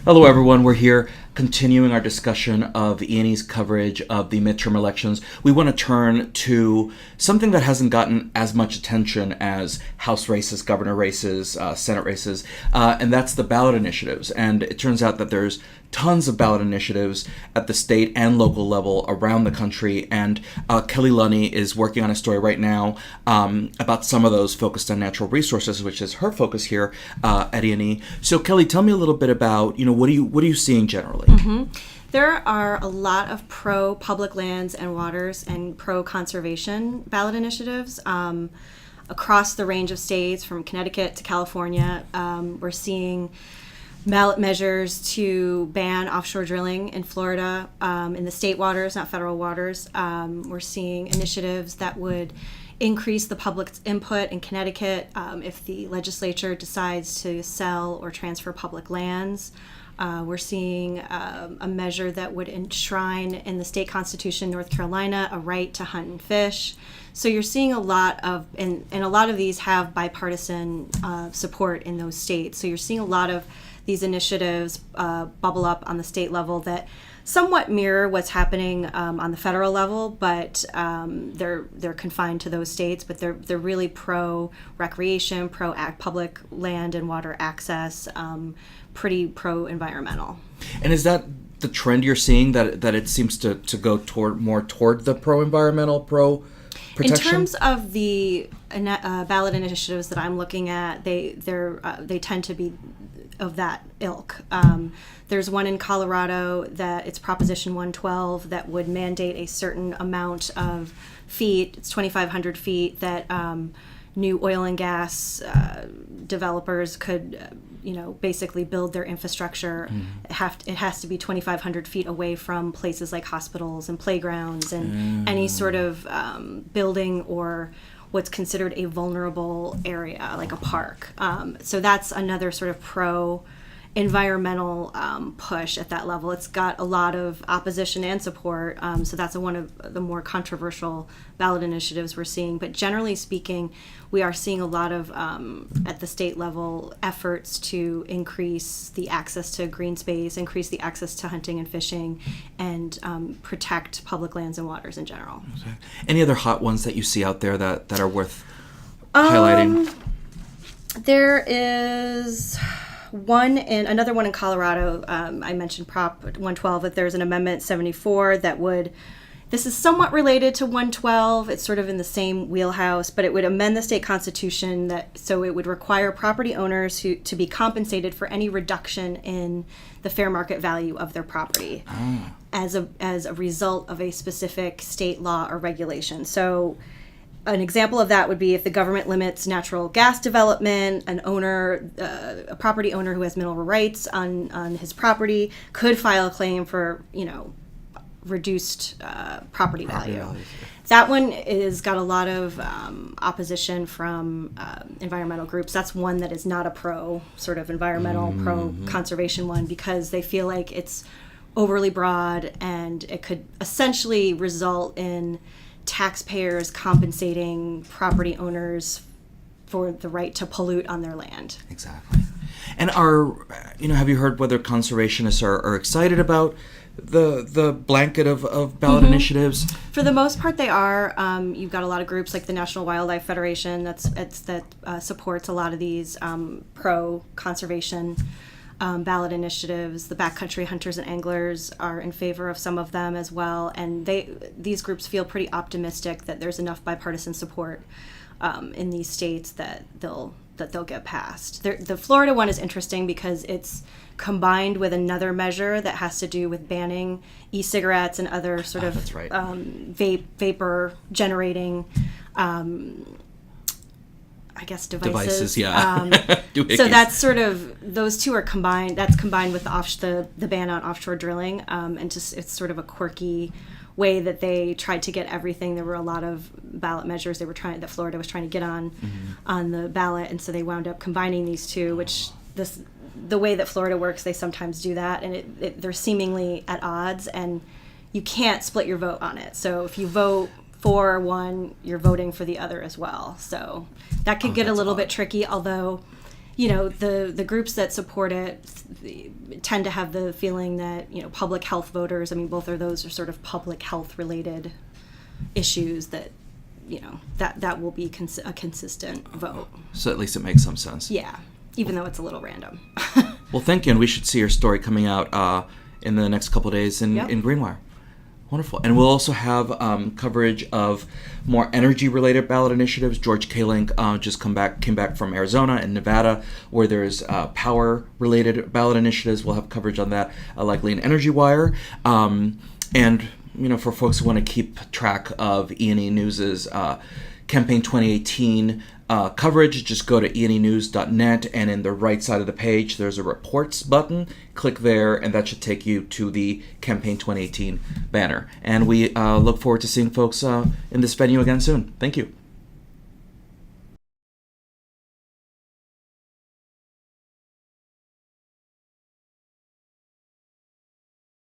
Hello, everyone. We're here continuing our discussion of E&E's coverage of the midterm elections. We want to turn to something that hasn't gotten as much attention as House races, governor races, Senate races, and that's the ballot initiatives. And it turns out that there's tons of ballot initiatives at the state and local level around the country, and Kellie Lunney is working on a story right now about some of those focused on natural resources, which is her focus here at E&E. So, Kellie, tell me a little bit about, what are you seeing generally? Mm-hmm. There are a lot of pro-public lands and waters and pro-conservation ballot initiatives across the range of states, from Connecticut to California. We're seeing ballot measures to ban offshore drilling in Florida, in the state waters, not federal waters. We're seeing initiatives that would increase the public's input in Connecticut if the legislature decides to sell or transfer public lands. We're seeing a measure that would enshrine in the state constitution, North Carolina, a right to hunt and fish. So you're seeing a lot of, and a lot of these have bipartisan support in those states. So you're seeing a lot of these initiatives bubble up on the state level that somewhat mirror what's happening on the federal level, but they're confined to those states. But they're really pro recreation, pro public land and water access, pretty pro environmental. And is that the trend you're seeing, that it seems to go more toward the pro environmental, pro protection? In terms of the ballot initiatives that I'm looking at, they tend to be of that ilk. There's one in Colorado that it's Proposition 112 that would mandate a certain amount of feet, it's 2,500 feet, that new oil and gas developers could basically build their infrastructure. It has to be 2,500 feet away from places like hospitals and playgrounds and any sort of building or what's considered a vulnerable area, like a park. So that's another sort of pro-environmental push at that level. It's got a lot of opposition and support, so that's one of the more controversial ballot initiatives we're seeing. But generally speaking, we are seeing a lot of, at the state level, efforts to increase the access to green space, increase the access to hunting and fishing, and protect public lands and waters in general. Okay. Any other hot ones that you see out there that are worth highlighting? There is another one in Colorado. I mentioned Prop 112, that there's an Amendment 74 that would, this is somewhat related to 112. It's sort of in the same wheelhouse, but it would amend the state constitution so it would require property owners to be compensated for any reduction in the fair market value of their property as a result of a specific state law or regulation. So an example of that would be if the government limits natural gas development, a property owner who has mineral rights on his property could file a claim for, reduced property value. That one is got a lot of opposition from environmental groups. That's one that is not a pro sort of environmental, pro conservation one, because they feel like it's overly broad and it could essentially result in taxpayers compensating property owners for the right to pollute on their land. Exactly. And have you heard whether conservationists are excited about the blanket of ballot initiatives? For the most part, they are. You've got a lot of groups like the National Wildlife Federation that supports a lot of these pro-conservation ballot initiatives. The backcountry hunters and anglers are in favor of some of them as well, and these groups feel pretty optimistic that there's enough bipartisan support in these states that they'll get passed. The Florida one is interesting because it's combined with another measure that has to do with banning e-cigarettes and other sort of vapor generating devices. So that's sort of, those two are combined. That's combined with the ban on offshore drilling, and just it's sort of a quirky way that they tried to get everything. There were a lot of ballot measures that Florida was trying to get on the ballot, and so they wound up combining these two. Which the way that Florida works, they sometimes do that, and they're seemingly at odds, and you can't split your vote on it. So if you vote for one, you're voting for the other as well. So that could get a little bit tricky, although the groups that support it tend to have the feeling that, public health voters, I mean, both of those are sort of public health related issues that, that will be a consistent vote. So at least it makes some sense. Yeah, even though it's a little random. Well, thank you, and we should see your story coming out in the next couple of days in Greenwire. Wonderful. And we'll also have coverage of more energy-related ballot initiatives. George Kalink just came back from Arizona and Nevada, where there's power-related ballot initiatives. We'll have coverage on that, likely in Energy Wire. And for folks who want to keep track of E&E News's Campaign 2018 coverage, just go to enenews.net, and in the right side of the page there's a reports button. Click there, and that should take you to the Campaign 2018 banner. And we look forward to seeing folks in this venue again soon. Thank you.